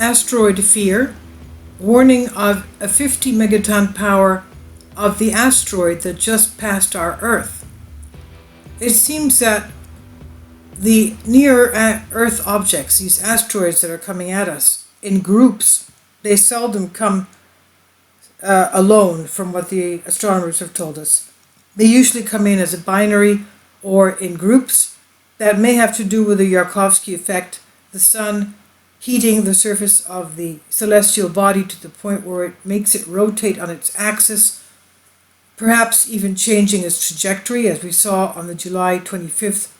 Asteroid fear, warning of a 50 megaton power of the asteroid that just passed our Earth. It seems that the near Earth objects, these asteroids that are coming at us, in groups, they seldom come alone, from what the astronomers have told us. They usually come in as a binary or in groups. That may have to do with the Yarkovsky effect, the sun heating the surface of the celestial body to the point where it makes it rotate on its axis, perhaps even changing its trajectory, as we saw on the July 25th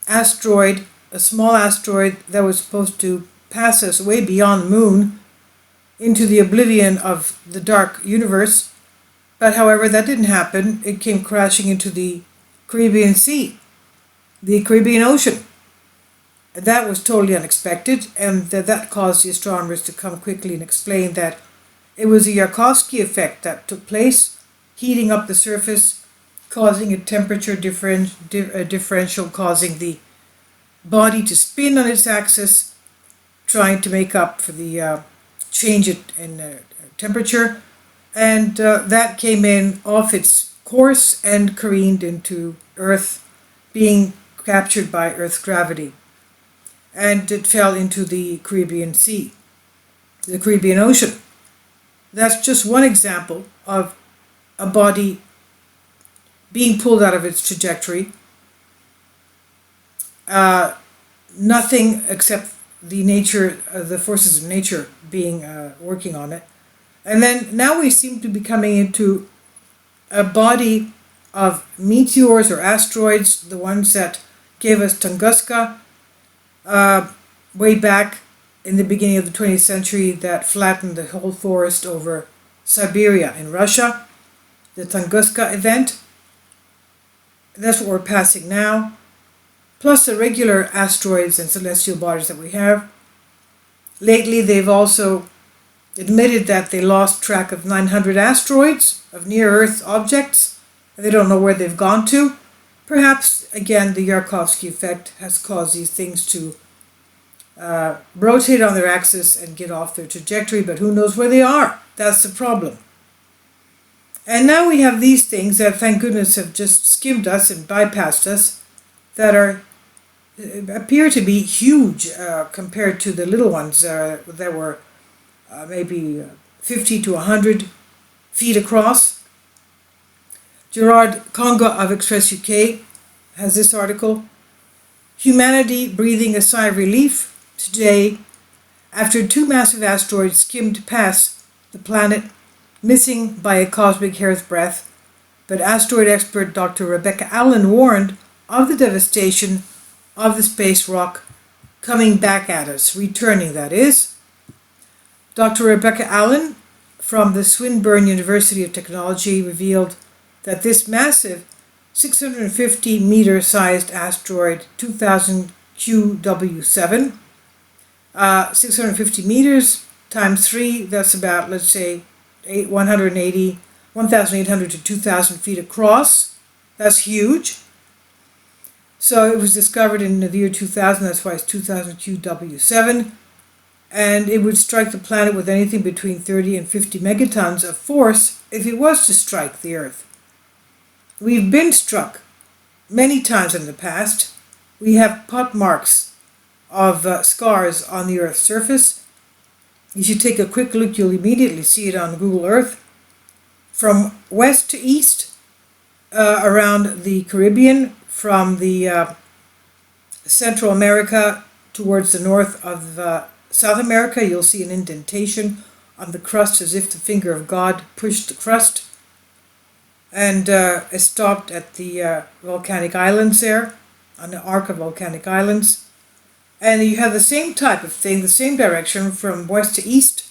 asteroid, a small asteroid that was supposed to pass us way beyond the moon into the oblivion of the dark universe. But however, that didn't happen. It came crashing into the Caribbean Sea, the Caribbean Ocean. That was totally unexpected, and that caused the astronomers to come quickly and explain that it was a Yarkovsky effect that took place, heating up the surface, causing a temperature differential, causing the body to spin on its axis, trying to make up for the change in temperature, and that came in off its course and careened into Earth, being captured by Earth's gravity. And it fell into the Caribbean Sea, the Caribbean Ocean. That's just one example of a body being pulled out of its trajectory. Nothing except the nature, the forces of nature being working on it. And then now we seem to be coming into a body of meteors or asteroids, the ones that gave us Tunguska, way back in the beginning of the 20th century, that flattened the whole forest over Siberia in Russia, the Tunguska event. That's what we're passing now, plus the regular asteroids and celestial bodies that we have. Lately, they've also admitted that they lost track of 900 asteroids, of near-Earth objects, and they don't know where they've gone to. Perhaps, again, the Yarkovsky effect has caused these things to rotate on their axis and get off their trajectory, but who knows where they are? That's the problem. And now we have these things that, thank goodness, have just skimmed us and bypassed us, that appear to be huge compared to the little ones that were maybe 50 to 100 feet across. Gerard Conga of Express UK has this article: Humanity breathing a sigh of relief today after two massive asteroids skimmed past the planet, missing by a cosmic hair's breadth. But asteroid expert Dr. Rebecca Allen warned of the devastation of the space rock coming back at us, returning, that is. Dr. Rebecca Allen from the Swinburne University of Technology revealed that this massive 650 meter sized asteroid 2000 QW7, 650 meters times 3, that's about, let's say, 1,800 to 2,000 feet across. That's huge. So it was discovered in the year 2000, that's why it's 2000 QW7, and it would strike the planet with anything between 30 and 50 megatons of force if it was to strike the Earth. We've been struck many times in the past. We have pot marks of scars on the Earth's surface. If you take a quick look, you'll immediately see it on Google Earth. From west to east, around the Caribbean, from the Central America towards the north of South America, you'll see an indentation on the crust as if the finger of God pushed the crust. And it stopped at the volcanic islands there, on the arc of volcanic islands. And you have the same type of thing, the same direction from west to east,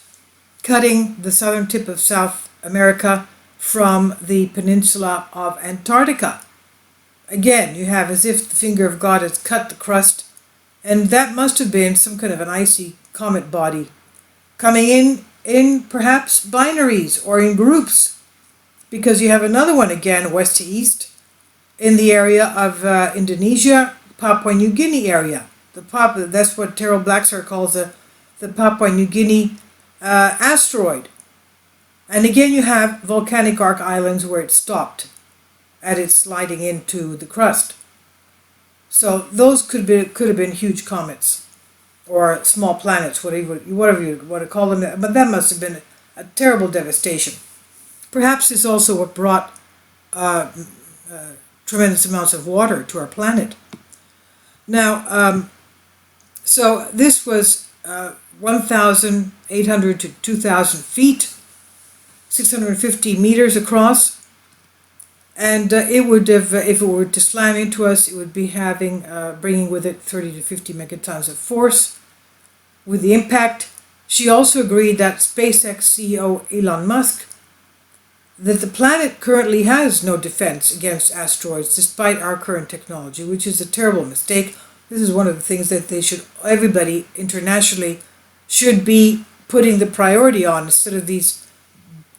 cutting the southern tip of South America from the peninsula of Antarctica. Again, you have as if the finger of God has cut the crust, and that must have been some kind of an icy comet body coming in perhaps binaries or in groups, because you have another one again west to east in the area of Indonesia, Papua New Guinea area. That's what Terrell Blackstar calls the the Papua New Guinea asteroid. And again, you have volcanic arc islands where it stopped at its sliding into the crust. So those could have been huge comets or small planets, whatever you want to call them. But that must have been a terrible devastation. Perhaps it's also what brought tremendous amounts of water to our planet. Now, so this was 1,800 to 2,000 feet, 650 meters across. And it would have, if it were to slam into us, it would be bringing with it 30 to 50 megatons of force. With the impact, she also agreed that SpaceX CEO Elon Musk, that the planet currently has no defense against asteroids despite our current technology, which is a terrible mistake. This is one of the things that everybody internationally should be putting the priority on, instead of these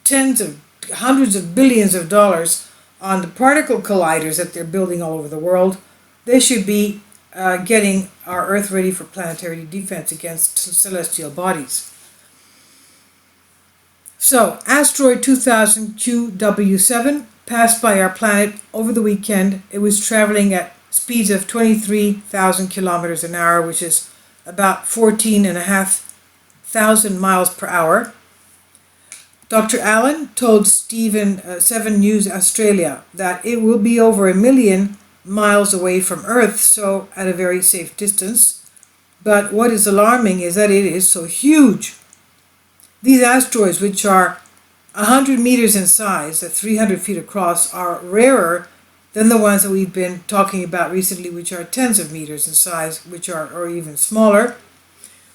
hundreds of billions of dollars on the particle colliders that they're building all over the world. They should be getting our Earth ready for planetary defense against celestial bodies. So, asteroid 2000 QW7 passed by our planet over the weekend. It was traveling at speeds of 23,000 kilometers an hour, which is about 14,500 miles per hour. Dr. Allen told 7 News Australia that it will be over 1 million miles away from Earth, so at a very safe distance. But what is alarming is that it is so huge. These asteroids, which are 100 meters in size, at 300 feet across, are rarer than the ones that we've been talking about recently, which are tens of meters in size, or even smaller.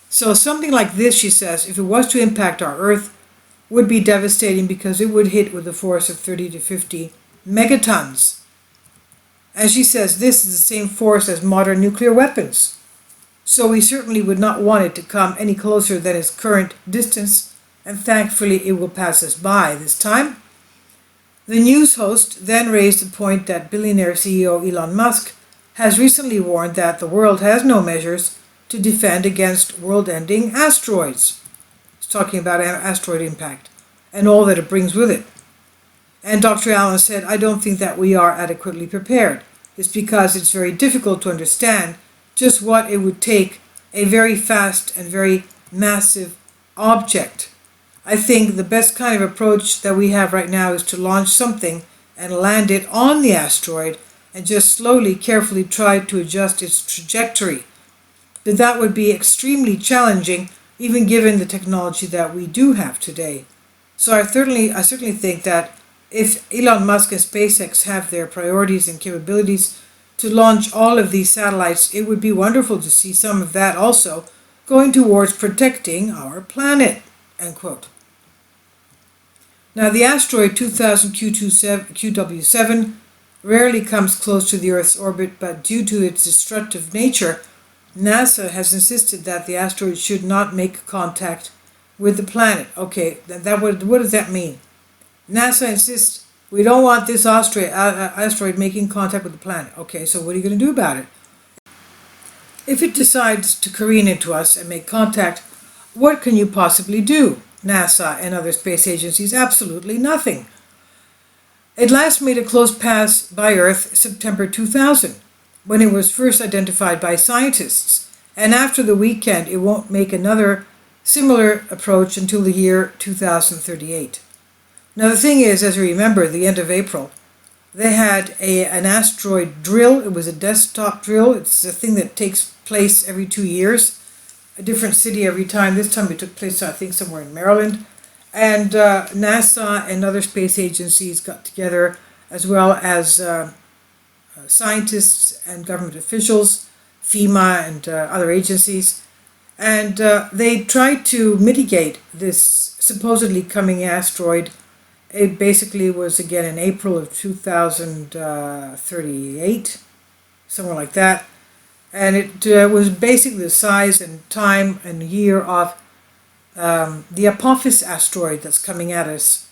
So something like this, she says, if it was to impact our Earth, would be devastating because it would hit with a force of 30 to 50 megatons. And she says this is the same force as modern nuclear weapons. So we certainly would not want it to come any closer than its current distance, and thankfully it will pass us by this time. The news host then raised the point that billionaire CEO Elon Musk has recently warned that the world has no measures to defend against world-ending asteroids. He's talking about asteroid impact and all that it brings with it. And Dr. Allen said, I don't think that we are adequately prepared. It's because it's very difficult to understand just what it would take a very fast and very massive object. I think the best kind of approach that we have right now is to launch something and land it on the asteroid and just slowly, carefully try to adjust its trajectory. But that would be extremely challenging, even given the technology that we do have today. So I certainly think that if Elon Musk and SpaceX have their priorities and capabilities to launch all of these satellites, it would be wonderful to see some of that also going towards protecting our planet, end quote. Now, the asteroid 2000 QW7 rarely comes close to the Earth's orbit, but due to its destructive nature, NASA has insisted that the asteroid should not make contact with the planet. Okay, what does that mean? NASA insists we don't want this asteroid making contact with the planet. Okay, so what are you going to do about it? If it decides to careen into us and make contact, what can you possibly do? NASA and other space agencies, absolutely nothing. It last made a close pass by Earth September 2000, when it was first identified by scientists, and after the weekend it won't make another similar approach until the year 2038. Now the thing is, as you remember, the end of April, they had an asteroid drill. It was a desktop drill. It's a thing that takes place every 2 years, a different city every time. This time it took place, I think, somewhere in Maryland. And NASA and other space agencies got together, as well as scientists and government officials, FEMA and other agencies. And they tried to mitigate this supposedly coming asteroid. It basically was again in April of 2038, somewhere like that. And it was basically the size and time and year of the Apophis asteroid that's coming at us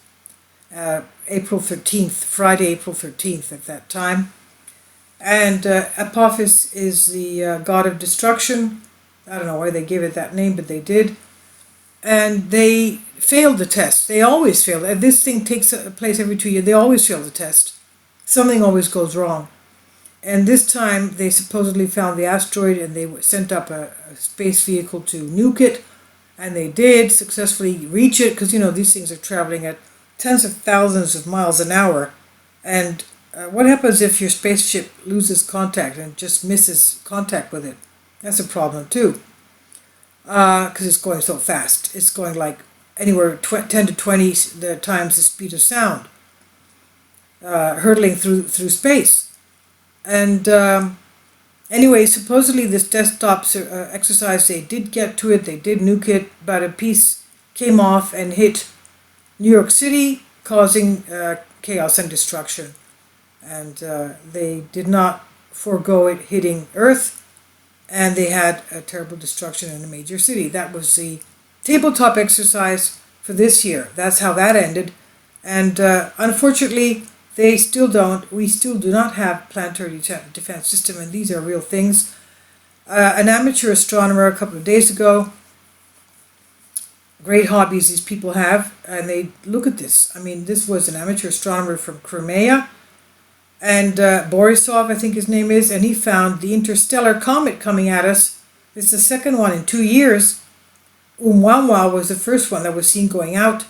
April 13th, Friday, April 13th at that time. And Apophis is the god of destruction, I don't know why they gave it that name, but they did. And they failed the test. They always fail. And this thing takes place every 2 years. They always fail the test. Something always goes wrong. And this time they supposedly found the asteroid and they sent up a space vehicle to nuke it. And they did successfully reach it because, these things are traveling at tens of thousands of miles an hour. And what happens if your spaceship loses contact and just misses contact with it? That's a problem too. Because it's going so fast. It's going like anywhere 10 to 20 times the speed of sound, hurtling through space. And anyway, supposedly this desktop exercise, they did get to it, they did nuke it, but a piece came off and hit New York City, causing chaos and destruction. And they did not forego it hitting Earth, and they had a terrible destruction in a major city. That was the tabletop exercise for this year. That's how that ended. And unfortunately, we still do not have planetary defense system, and these are real things. An amateur astronomer a couple of days ago, great hobbies these people have, and they look at this. I mean, this was an amateur astronomer from Crimea, and Borisov, I think his name is, and he found the interstellar comet coming at us. It's the second one in 2 years. Oumuamua was the first one that was seen going out.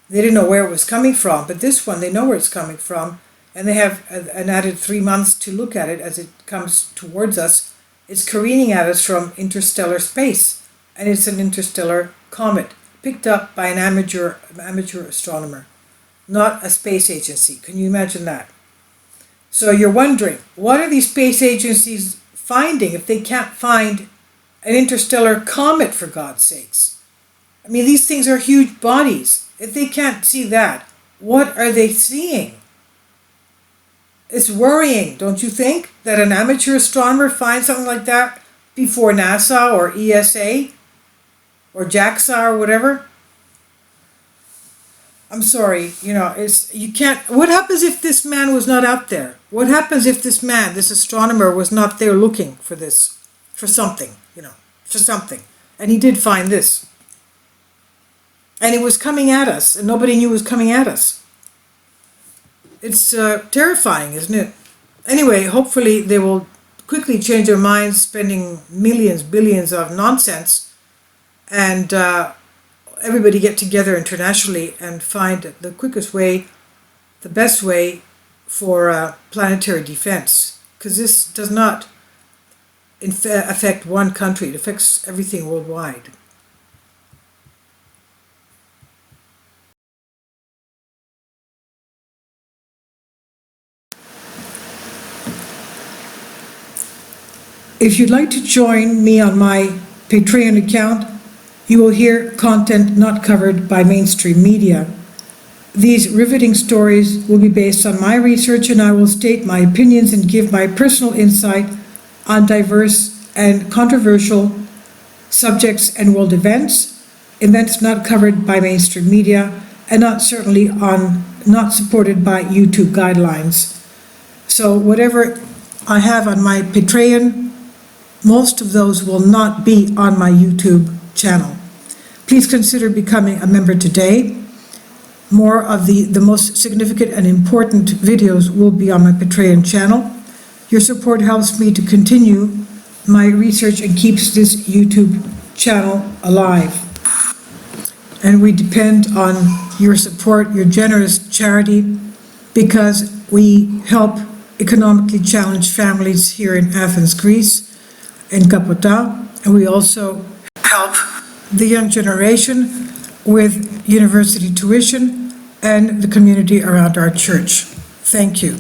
They didn't know where it was coming from, but this one, they know where it's coming from, and they have an added 3 months to look at it as it comes towards us. It's careening at us from interstellar space, and it's an interstellar comet picked up by an amateur astronomer, not a space agency. Can you imagine that? So you're wondering, what are these space agencies finding if they can't find an interstellar comet, for God's sakes? I mean, these things are huge bodies. If they can't see that, what are they seeing? It's worrying, don't you think, that an amateur astronomer finds something like that before NASA or ESA or JAXA or whatever? I'm sorry, you can't. What happens if this man was not out there? What happens if this astronomer, was not there looking for something, for something? And he did find this. And it was coming at us, and nobody knew it was coming at us. It's terrifying, isn't it? Anyway, hopefully they will quickly change their minds, spending millions, billions of nonsense, and everybody get together internationally and find the quickest way, the best way for planetary defense. Because this does not affect one country, it affects everything worldwide. If you'd like to join me on my Patreon account, you will hear content not covered by mainstream media. These riveting stories will be based on my research, and I will state my opinions and give my personal insight on diverse and controversial subjects and world events not covered by mainstream media, and not supported by YouTube guidelines. So whatever I have on my Patreon, most of those will not be on my YouTube channel. Please consider becoming a member today. More of the most significant and important videos will be on my Patreon channel. Your support helps me to continue my research and keeps this YouTube channel alive. And we depend on your support, your generous charity, because we help economically challenged families here in Athens, Greece, in Kapota, and we also help the young generation with university tuition and the community around our church. Thank you.